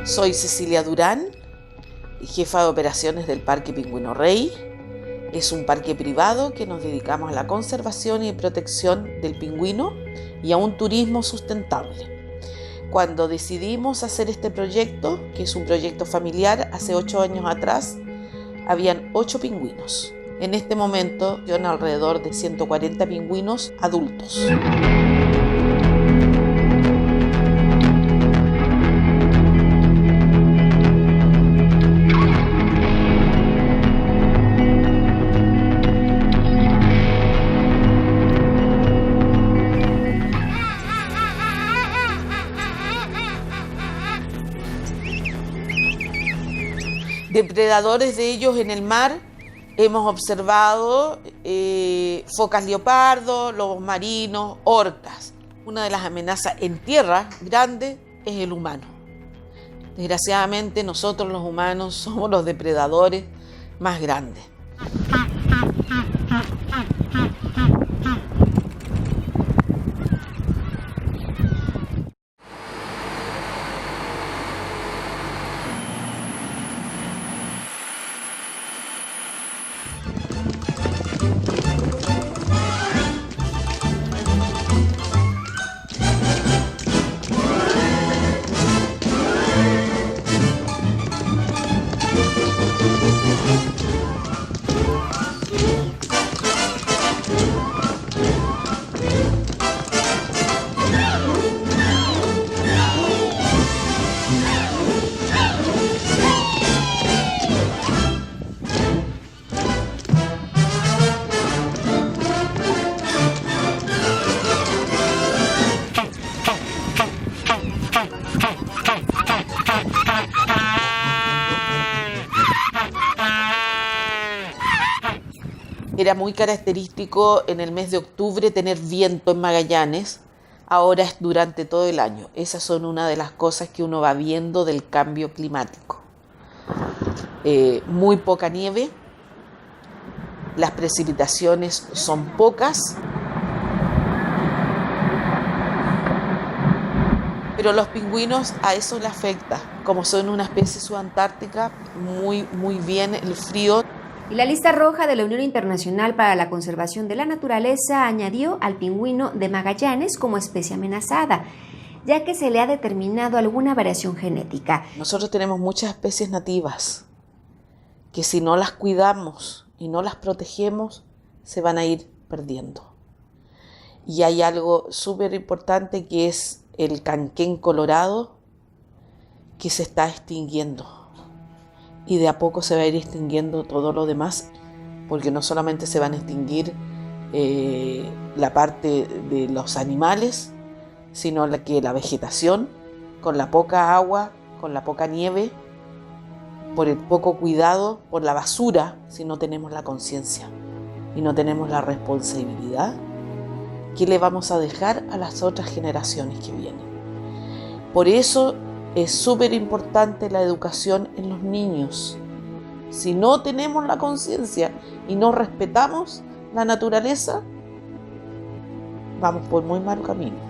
Soy Cecilia Durán, jefa de operaciones del Parque Pingüino Rey. Es un parque privado que nos dedicamos a la conservación y protección del pingüino y a un turismo sustentable. Cuando decidimos hacer este proyecto, que es un proyecto familiar, hace 8 años atrás, habían 8 pingüinos. En este momento, son alrededor de 140 pingüinos adultos. Depredadores de ellos en el mar hemos observado focas leopardo, lobos marinos, orcas. Una de las amenazas en tierra grande es el humano. Desgraciadamente nosotros los humanos somos los depredadores más grandes. Era muy característico en el mes de octubre tener viento en Magallanes, ahora es durante todo el año. Esas son una de las cosas que uno va viendo del cambio climático. Muy poca nieve, las precipitaciones son pocas, pero los pingüinos a eso les afecta, como son una especie subantártica, muy bien el frío. Y la lista roja de la Unión Internacional para la Conservación de la Naturaleza añadió al pingüino de Magallanes como especie amenazada, ya que se le ha determinado alguna variación genética. Nosotros tenemos muchas especies nativas que si no las cuidamos y no las protegemos, se van a ir perdiendo. Y hay algo súper importante que es el canquén colorado, que se está extinguiendo. Y de a poco se va a ir extinguiendo todo lo demás, porque no solamente se van a extinguir la parte de los animales, sino que la vegetación, con la poca agua, con la poca nieve, por el poco cuidado, por la basura, si no tenemos la conciencia y no tenemos la responsabilidad, ¿qué le vamos a dejar a las otras generaciones que vienen? Por eso es súper importante la educación en los niños. Si no tenemos la conciencia y no respetamos la naturaleza, vamos por muy mal camino.